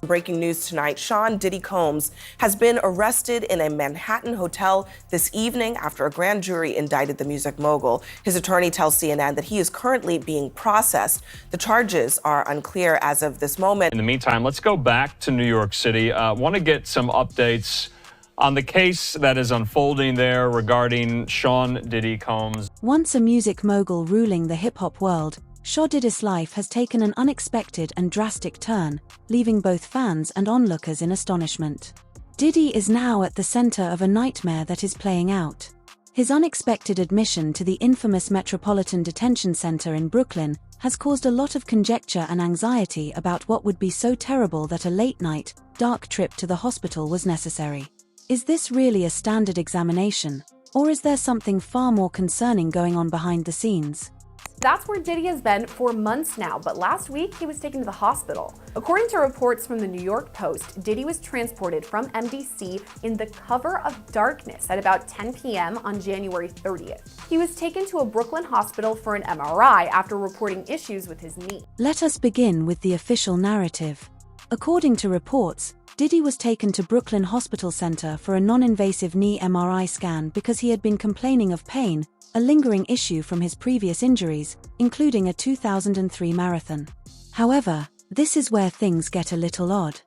Breaking news tonight, Sean Diddy Combs has been arrested in a Manhattan hotel this evening after a grand jury indicted the music mogul. His attorney tells CNN that he is currently being processed. The charges are unclear as of this moment. In the meantime, let's go back to New York City. Want to get some updates on the case that is unfolding there regarding Sean Diddy Combs. Once a music mogul ruling the hip-hop world, Sean Diddy's life has taken an unexpected and drastic turn, leaving both fans and onlookers in astonishment. Diddy is now at the center of a nightmare that is playing out. His unexpected admission to the infamous Metropolitan Detention Center in Brooklyn has caused a lot of conjecture and anxiety about what would be so terrible that a late-night, dark trip to the hospital was necessary. Is this really a standard examination, or is there something far more concerning going on behind the scenes? That's where Diddy has been for months now, but last week he was taken to the hospital. According to reports from the New York Post, Diddy was transported from MDC in the cover of darkness at about 10 p.m. on January 30th. He was taken to a Brooklyn hospital for an MRI after reporting issues with his knee. Let us begin with the official narrative. According to reports, Diddy was taken to Brooklyn Hospital Center for a non-invasive knee MRI scan because he had been complaining of pain, a lingering issue from his previous injuries, including a 2003 marathon. However, this is where things get a little odd.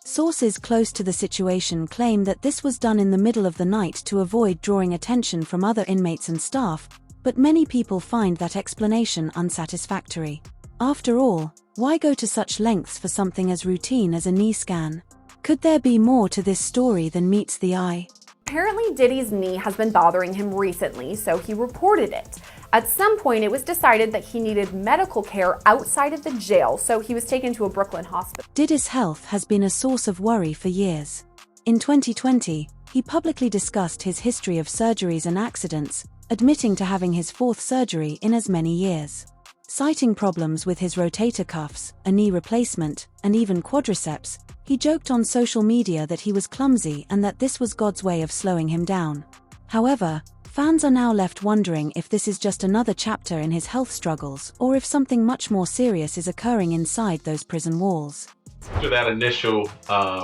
Sources close to the situation claim that this was done in the middle of the night to avoid drawing attention from other inmates and staff, but many people find that explanation unsatisfactory. After all, why go to such lengths for something as routine as a knee scan? Could there be more to this story than meets the eye? Apparently, Diddy's knee has been bothering him recently, so he reported it. At some point, it was decided that he needed medical care outside of the jail, so he was taken to a Brooklyn hospital. Diddy's health has been a source of worry for years. In 2020, he publicly discussed his history of surgeries and accidents, admitting to having his fourth surgery in as many years. Citing problems with his rotator cuffs, a knee replacement, and even quadriceps, he joked on social media that he was clumsy and that this was God's way of slowing him down. However, fans are now left wondering if this is just another chapter in his health struggles or if something much more serious is occurring inside those prison walls. After that initial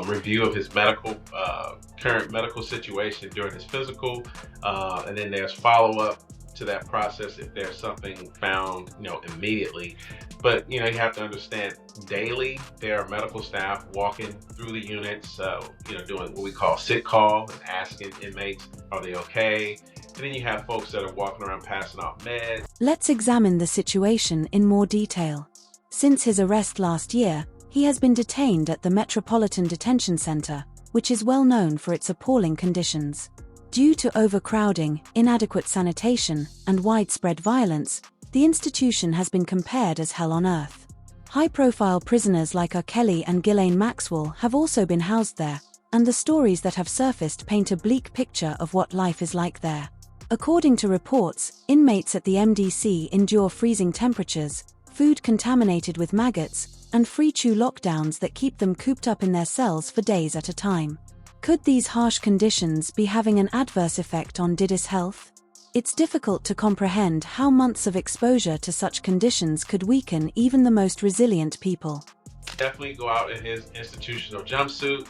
review of his current medical situation during his physical, and then there's follow-up to that process if there's something found, immediately. But, you have to understand, daily there are medical staff walking through the units, doing what we call sit call and asking inmates, are they okay? And then you have folks that are walking around passing out meds. Let's examine the situation in more detail. Since his arrest last year, he has been detained at the Metropolitan Detention Center, which is well known for its appalling conditions. Due to overcrowding, inadequate sanitation, and widespread violence, the institution has been compared as hell on earth. High-profile prisoners like R. Kelly and Ghislaine Maxwell have also been housed there, and the stories that have surfaced paint a bleak picture of what life is like there. According to reports, inmates at the MDC endure freezing temperatures, food contaminated with maggots, and free-chew lockdowns that keep them cooped up in their cells for days at a time. Could these harsh conditions be having an adverse effect on Diddy's health? It's difficult to comprehend how months of exposure to such conditions could weaken even the most resilient people. Definitely go out in his institutional jumpsuit.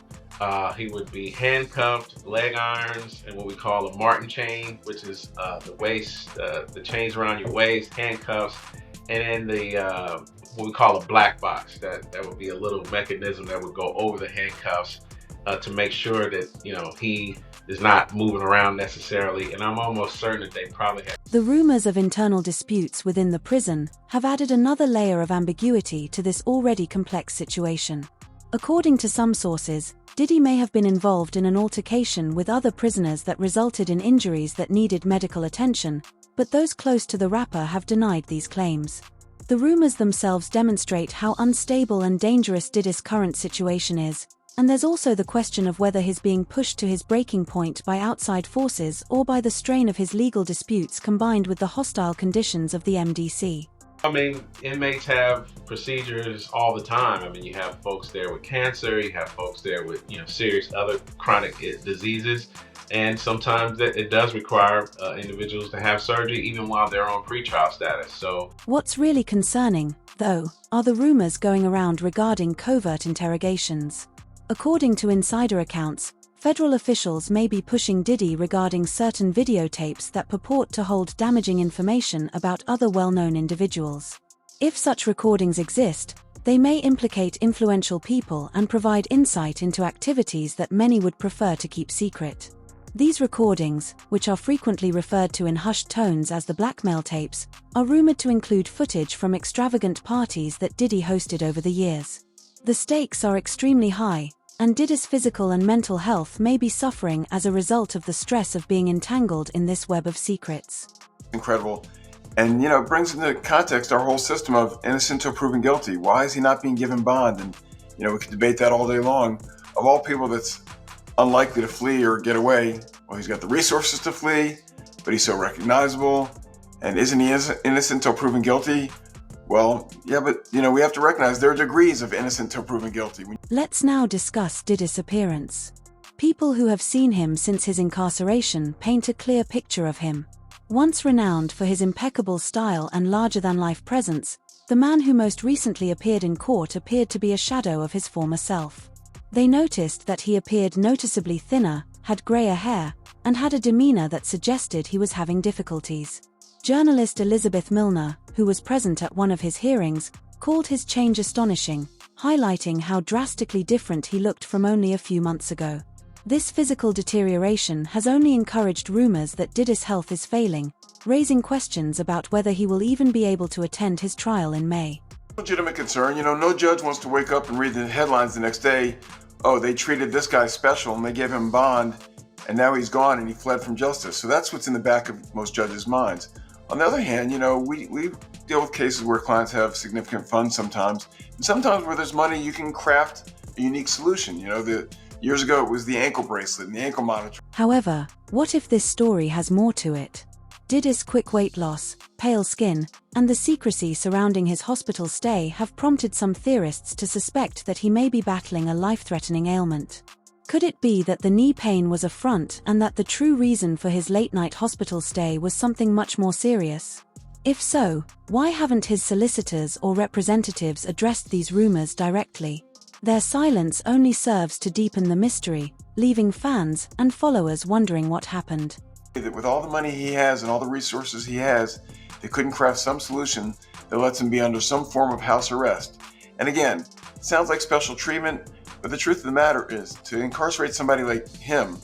He would be handcuffed, leg irons, and what we call a Martin chain, which is the waist, the chains around your waist, handcuffs, and then what we call a black box. That would be a little mechanism that would go over the handcuffs to make sure that, he is not moving around necessarily. And I'm almost certain that they probably have. The rumors of internal disputes within the prison have added another layer of ambiguity to this already complex situation. According to some sources, Diddy may have been involved in an altercation with other prisoners that resulted in injuries that needed medical attention, but those close to the rapper have denied these claims. The rumors themselves demonstrate how unstable and dangerous Diddy's current situation is, and there's also the question of whether he's being pushed to his breaking point by outside forces or by the strain of his legal disputes combined with the hostile conditions of the MDC. I mean, inmates have procedures all the time. I mean, you have folks there with cancer, you have folks there with, serious other chronic diseases. And sometimes it does require individuals to have surgery even while they're on pretrial status. So What's really concerning, though, are the rumors going around regarding covert interrogations. According to insider accounts, federal officials may be pushing Diddy regarding certain videotapes that purport to hold damaging information about other well-known individuals. If such recordings exist, they may implicate influential people and provide insight into activities that many would prefer to keep secret. These recordings, which are frequently referred to in hushed tones as the blackmail tapes, are rumored to include footage from extravagant parties that Diddy hosted over the years. The stakes are extremely high, and Diddy's physical and mental health may be suffering as a result of the stress of being entangled in this web of secrets. Incredible. And, it brings into context our whole system of innocent till proven guilty. Why is he not being given bond? And, we could debate that all day long. Of all people that's unlikely to flee or get away, well, he's got the resources to flee, but he's so recognizable. And isn't he innocent till proven guilty? Well, yeah, but, we have to recognize there are degrees of innocent till proven guilty. Let's now discuss Diddy's appearance. People who have seen him since his incarceration paint a clear picture of him. Once renowned for his impeccable style and larger-than-life presence, the man who most recently appeared in court appeared to be a shadow of his former self. They noticed that he appeared noticeably thinner, had grayer hair, and had a demeanor that suggested he was having difficulties. Journalist Elizabeth Milner, who was present at one of his hearings, called his change astonishing, highlighting how drastically different he looked from only a few months ago. This physical deterioration has only encouraged rumors that Diddy's health is failing, raising questions about whether he will even be able to attend his trial in May. Legitimate concern. No judge wants to wake up and read the headlines the next day. Oh, they treated this guy special and they gave him bond, and now he's gone and he fled from justice. So that's what's in the back of most judges' minds. On the other hand, we deal with cases where clients have significant funds sometimes, and sometimes where there's money, you can craft a unique solution. Years ago it was the ankle bracelet and the ankle monitor. However, what if this story has more to it? Diddy's quick weight loss, pale skin, and the secrecy surrounding his hospital stay have prompted some theorists to suspect that he may be battling a life-threatening ailment. Could it be that the knee pain was a front and that the true reason for his late-night hospital stay was something much more serious? If so, why haven't his solicitors or representatives addressed these rumors directly? Their silence only serves to deepen the mystery, leaving fans and followers wondering what happened. That with all the money he has and all the resources he has, they couldn't craft some solution that lets him be under some form of house arrest. And again, it sounds like special treatment, but the truth of the matter is, to incarcerate somebody like him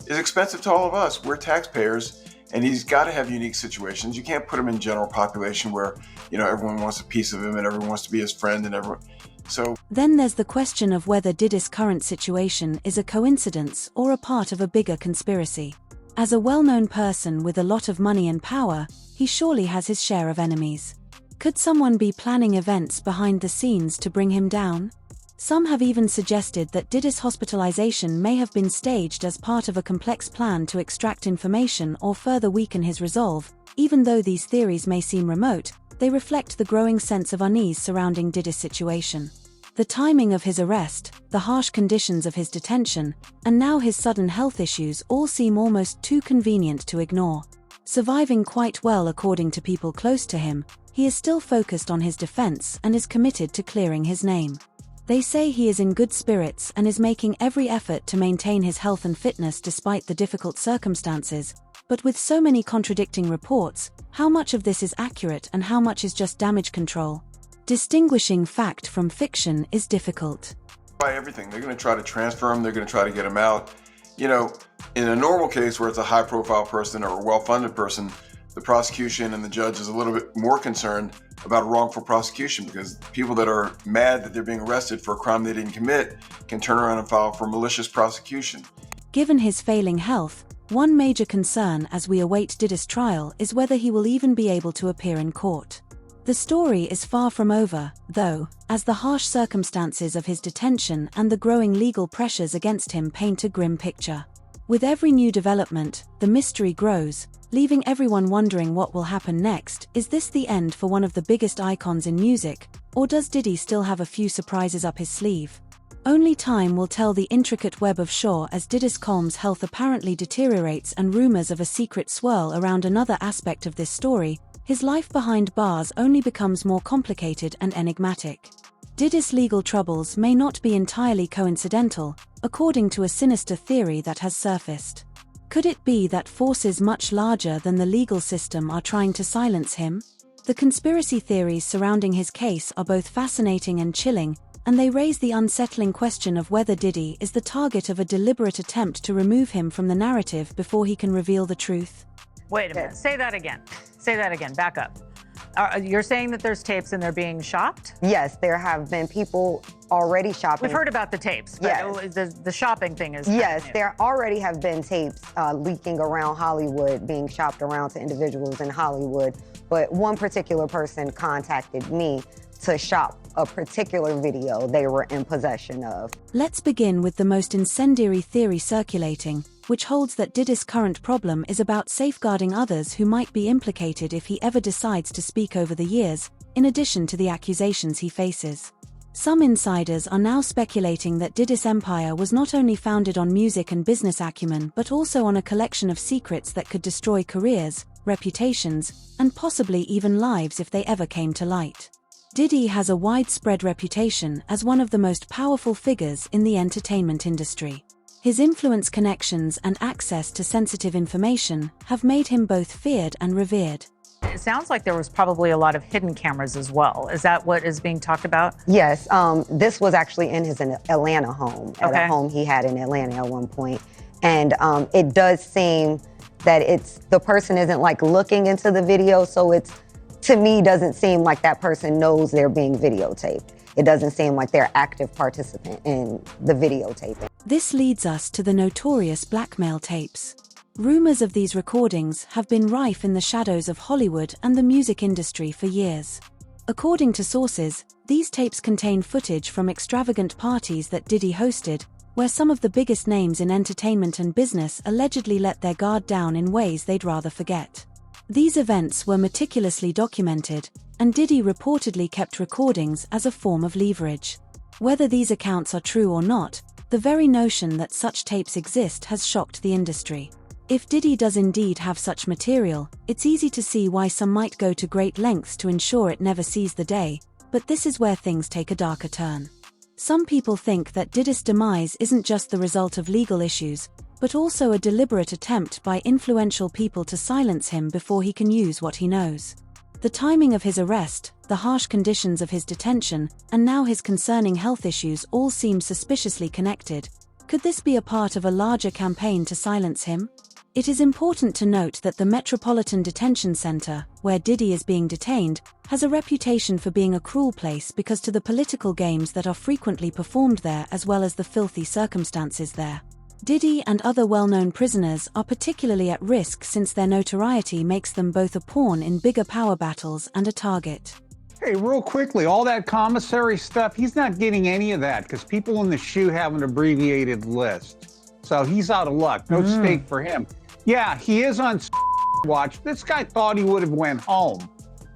is expensive to all of us. We're taxpayers, and he's got to have unique situations. You can't put him in general population where, everyone wants a piece of him and everyone wants to be his friend and everyone. So then there's the question of whether Diddy's current situation is a coincidence or a part of a bigger conspiracy. As a well-known person with a lot of money and power, he surely has his share of enemies. Could someone be planning events behind the scenes to bring him down? Some have even suggested that Diddy's hospitalization may have been staged as part of a complex plan to extract information or further weaken his resolve. Even though these theories may seem remote, they reflect the growing sense of unease surrounding Diddy's situation. The timing of his arrest, the harsh conditions of his detention, and now his sudden health issues all seem almost too convenient to ignore. Surviving quite well according to people close to him, he is still focused on his defense and is committed to clearing his name. They say he is in good spirits and is making every effort to maintain his health and fitness despite the difficult circumstances, but with so many contradicting reports, how much of this is accurate and how much is just damage control? Distinguishing fact from fiction is difficult. By everything, they're going to try to transfer him, they're going to try to get him out. In a normal case where it's a high-profile person or a well-funded person, the prosecution and the judge is a little bit more concerned about a wrongful prosecution, because people that are mad that they're being arrested for a crime they didn't commit can turn around and file for malicious prosecution. Given his failing health, one major concern as we await Diddy's trial is whether he will even be able to appear in court. The story is far from over, though, as the harsh circumstances of his detention and the growing legal pressures against him paint a grim picture. With every new development, the mystery grows, leaving everyone wondering what will happen next. Is this the end for one of the biggest icons in music, or does Diddy still have a few surprises up his sleeve? Only time will tell the intricate web of Shaw as Diddy Combs' health apparently deteriorates and rumors of a secret swirl around another aspect of this story. His life behind bars only becomes more complicated and enigmatic. Diddy's legal troubles may not be entirely coincidental, according to a sinister theory that has surfaced. Could it be that forces much larger than the legal system are trying to silence him? The conspiracy theories surrounding his case are both fascinating and chilling, and they raise the unsettling question of whether Diddy is the target of a deliberate attempt to remove him from the narrative before he can reveal the truth. Wait a minute. Say that again. Say that again. Back up. You're saying that there's tapes and they're being shopped? Yes, there have been people already shopping. We've heard about the tapes, but yes. The shopping thing is yes, new. there already have been tapes leaking around Hollywood, being shopped around to individuals in Hollywood. But one particular person contacted me to shop a particular video they were in possession of. Let's begin with the most incendiary theory circulating, which holds that Diddy's current problem is about safeguarding others who might be implicated if he ever decides to speak over the years, in addition to the accusations he faces. Some insiders are now speculating that Diddy's empire was not only founded on music and business acumen but also on a collection of secrets that could destroy careers, reputations, and possibly even lives if they ever came to light. Diddy has a widespread reputation as one of the most powerful figures in the entertainment industry. His influence, connections, and access to sensitive information have made him both feared and revered. It sounds like there was probably a lot of hidden cameras as well. Is that what is being talked about? Yes, this was actually in his Atlanta home, at a home he had in Atlanta at one point. And it does seem that the person isn't like looking into the video, so to me, doesn't seem like that person knows they're being videotaped. It doesn't seem like they're active participant in the videotaping. This leads us to the notorious blackmail tapes. Rumors of these recordings have been rife in the shadows of Hollywood and the music industry for years. According to sources, these tapes contain footage from extravagant parties that Diddy hosted, where some of the biggest names in entertainment and business allegedly let their guard down in ways they'd rather forget. These events were meticulously documented, and Diddy reportedly kept recordings as a form of leverage. Whether these accounts are true or not, the very notion that such tapes exist has shocked the industry. If Diddy does indeed have such material, it's easy to see why some might go to great lengths to ensure it never sees the day, but this is where things take a darker turn. Some people think that Diddy's demise isn't just the result of legal issues, but also a deliberate attempt by influential people to silence him before he can use what he knows. The timing of his arrest, the harsh conditions of his detention, and now his concerning health issues all seem suspiciously connected. Could this be a part of a larger campaign to silence him? It is important to note that the Metropolitan Detention Center, where Diddy is being detained, has a reputation for being a cruel place because to the political games that are frequently performed there as well as the filthy circumstances there. Diddy and other well-known prisoners are particularly at risk since their notoriety makes them both a pawn in bigger power battles and a target. Hey, real quickly, all that commissary stuff, he's not getting any of that because people in the SHU have an abbreviated list. So he's out of luck. No stake for him. Yeah, he is on watch. This guy thought he would have went home.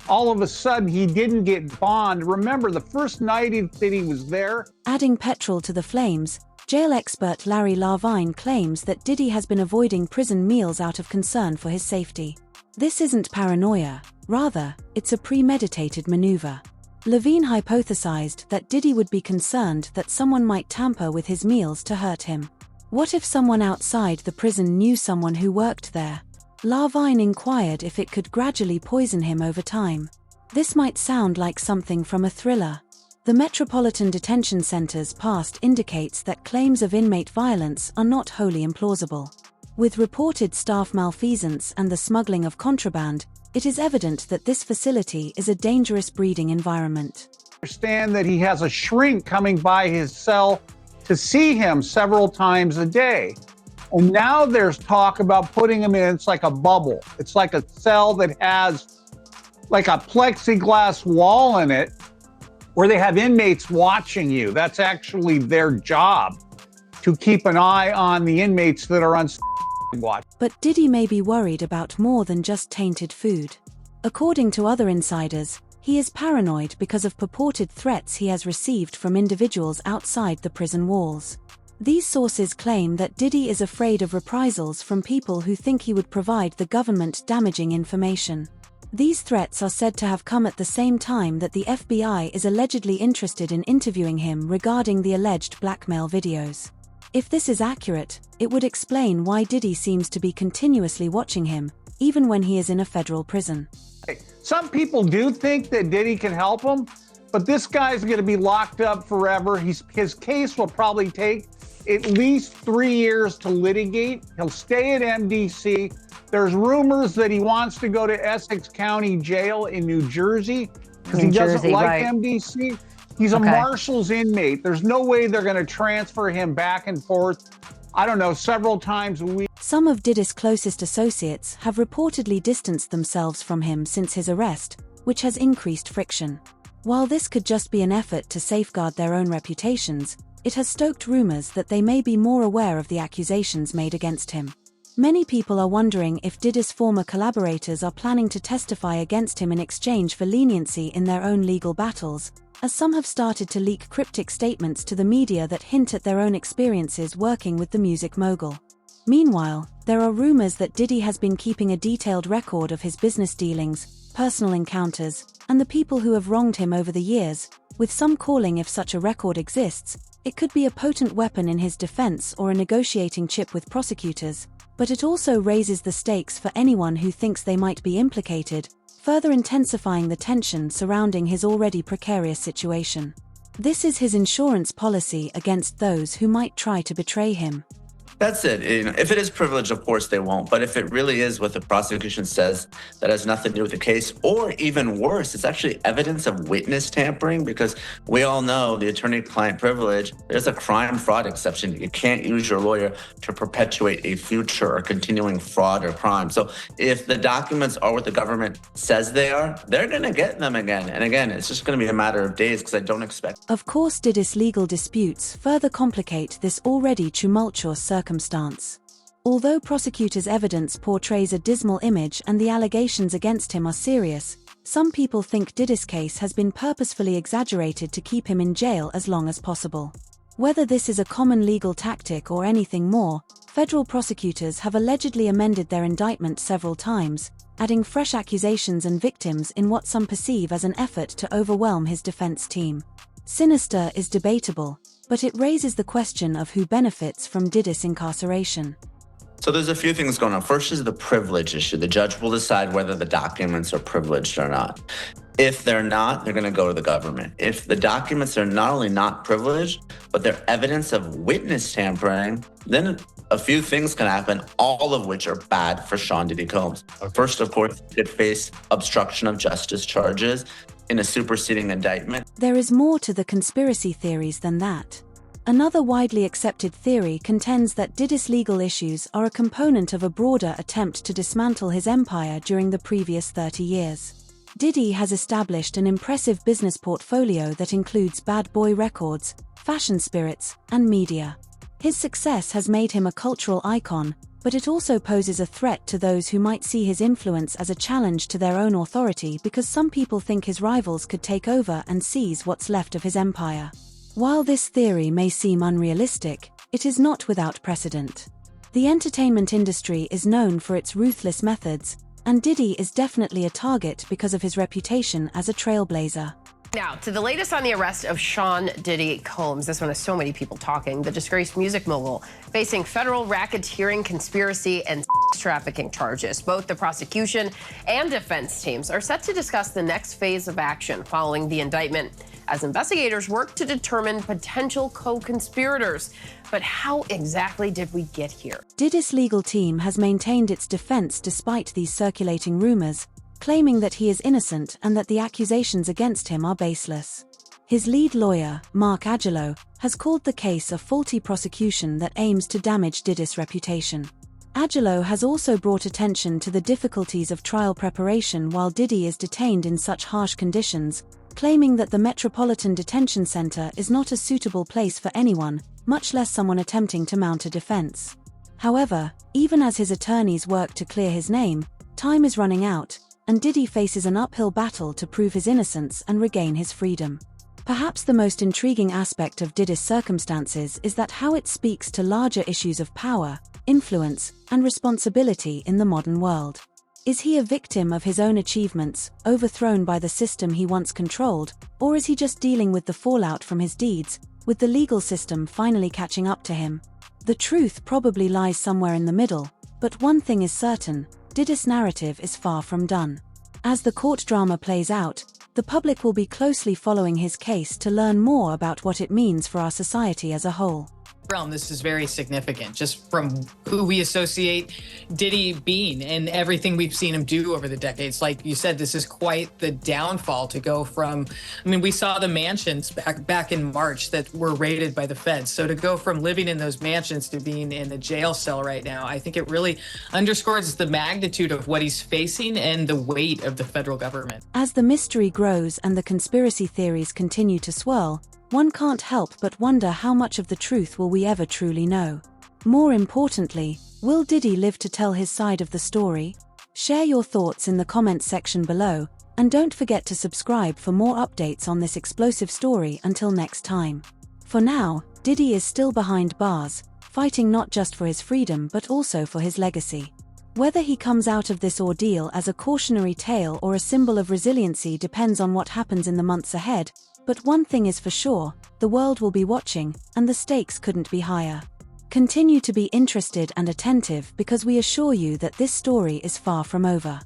All of a sudden, he didn't get bond. Remember, the first night that he was there. Adding petrol to the flames, jail expert Larry Larvine claims that Diddy has been avoiding prison meals out of concern for his safety. This isn't paranoia. Rather, it's a premeditated maneuver. Levine hypothesized that Diddy would be concerned that someone might tamper with his meals to hurt him. What if someone outside the prison knew someone who worked there? Larvine inquired if it could gradually poison him over time. This might sound like something from a thriller. The Metropolitan Detention Center's past indicates that claims of inmate violence are not wholly implausible. With reported staff malfeasance and the smuggling of contraband, it is evident that this facility is a dangerous breeding environment. Understand that he has a shrink coming by his cell to see him several times a day. And now there's talk about putting him in, it's like a bubble. It's like a cell that has like a plexiglass wall in it where they have inmates watching you. That's actually their job, to keep an eye on the inmates that are on watch. But Diddy may be worried about more than just tainted food. According to other insiders, he is paranoid because of purported threats he has received from individuals outside the prison walls. These sources claim that Diddy is afraid of reprisals from people who think he would provide the government damaging information. These threats are said to have come at the same time that the FBI is allegedly interested in interviewing him regarding the alleged blackmail videos. If this is accurate, it would explain why Diddy seems to be continuously watching him, even when he is in a federal prison. Some people do think that Diddy can help him, but this guy's going to be locked up forever. His case will probably take at least 3 years to litigate. He'll stay at MDC. There's rumors that he wants to go to Essex County Jail in New Jersey because he doesn't like MDC. He's a Marshals inmate. There's no way they're going to transfer him back and forth, I don't know, several times a week. Some of Diddy's closest associates have reportedly distanced themselves from him since his arrest, which has increased friction. While this could just be an effort to safeguard their own reputations, it has stoked rumors that they may be more aware of the accusations made against him. Many people are wondering if Diddy's former collaborators are planning to testify against him in exchange for leniency in their own legal battles, as some have started to leak cryptic statements to the media that hint at their own experiences working with the music mogul. Meanwhile, there are rumors that Diddy has been keeping a detailed record of his business dealings, personal encounters, and the people who have wronged him over the years, with some calling if such a record exists, it could be a potent weapon in his defense or a negotiating chip with prosecutors, but it also raises the stakes for anyone who thinks they might be implicated, further intensifying the tension surrounding his already precarious situation. This is his insurance policy against those who might try to betray him. That's it. If it is privilege, of course they won't. But if it really is what the prosecution says, that has nothing to do with the case, or even worse, it's actually evidence of witness tampering, because we all know the attorney-client privilege, there's a crime fraud exception. You can't use your lawyer to perpetuate a future or continuing fraud or crime. So if the documents are what the government says they are, they're going to get them again. And again, it's just going to be a matter of days, because I don't expect. Of course, Diddy's legal disputes further complicate this already tumultuous circumstance. Although prosecutors' evidence portrays a dismal image and the allegations against him are serious, some people think Diddy's case has been purposefully exaggerated to keep him in jail as long as possible. Whether this is a common legal tactic or anything more, federal prosecutors have allegedly amended their indictment several times, adding fresh accusations and victims in what some perceive as an effort to overwhelm his defense team. Sinister is debatable, but it raises the question of who benefits from Diddy's incarceration. So there's a few things going on. First is the privilege issue. The judge will decide whether the documents are privileged or not. If they're not, they're going to go to the government. If the documents are not only not privileged, but they're evidence of witness tampering, then a few things can happen, all of which are bad for Sean Diddy Combs. First, of course, he could face obstruction of justice charges in a superseding indictment. There is more to the conspiracy theories than that. Another widely accepted theory contends that Diddy's legal issues are a component of a broader attempt to dismantle his empire during the previous 30 years. Diddy has established an impressive business portfolio that includes Bad Boy Records, Fashion Spirits, and media. His success has made him a cultural icon, but it also poses a threat to those who might see his influence as a challenge to their own authority, because some people think his rivals could take over and seize what's left of his empire. While this theory may seem unrealistic, it is not without precedent. The entertainment industry is known for its ruthless methods, and Diddy is definitely a target because of his reputation as a trailblazer. Now, to the latest on the arrest of Sean Diddy Combs. This one has so many people talking. The disgraced music mogul facing federal racketeering, conspiracy, and sex trafficking charges. Both the prosecution and defense teams are set to discuss the next phase of action following the indictment, as investigators work to determine potential co-conspirators. But how exactly did we get here? Diddy's legal team has maintained its defense despite these circulating rumors, claiming that he is innocent and that the accusations against him are baseless. His lead lawyer, Mark Angelo, has called the case a faulty prosecution that aims to damage Diddy's reputation. Angelo has also brought attention to the difficulties of trial preparation while Diddy is detained in such harsh conditions, claiming that the Metropolitan Detention Center is not a suitable place for anyone, much less someone attempting to mount a defense. However, even as his attorneys work to clear his name, time is running out, and Diddy faces an uphill battle to prove his innocence and regain his freedom. Perhaps the most intriguing aspect of Diddy's circumstances is that how it speaks to larger issues of power, influence, and responsibility in the modern world. Is he a victim of his own achievements, overthrown by the system he once controlled, or is he just dealing with the fallout from his deeds, with the legal system finally catching up to him? The truth probably lies somewhere in the middle, but one thing is certain: Diddy's narrative is far from done. As the court drama plays out, the public will be closely following his case to learn more about what it means for our society as a whole. This is very significant, just from who we associate Diddy being and everything we've seen him do over the decades. Like you said, this is quite the downfall to go from, we saw the mansions back in March that were raided by the feds. So to go from living in those mansions to being in a jail cell right now, I think it really underscores the magnitude of what he's facing and the weight of the federal government. As the mystery grows and the conspiracy theories continue to swirl, one can't help but wonder how much of the truth will we ever truly know. More importantly, will Diddy live to tell his side of the story? Share your thoughts in the comments section below, and don't forget to subscribe for more updates on this explosive story until next time. For now, Diddy is still behind bars, fighting not just for his freedom but also for his legacy. Whether he comes out of this ordeal as a cautionary tale or a symbol of resiliency depends on what happens in the months ahead, but one thing is for sure: the world will be watching, and the stakes couldn't be higher. Continue to be interested and attentive, because we assure you that this story is far from over.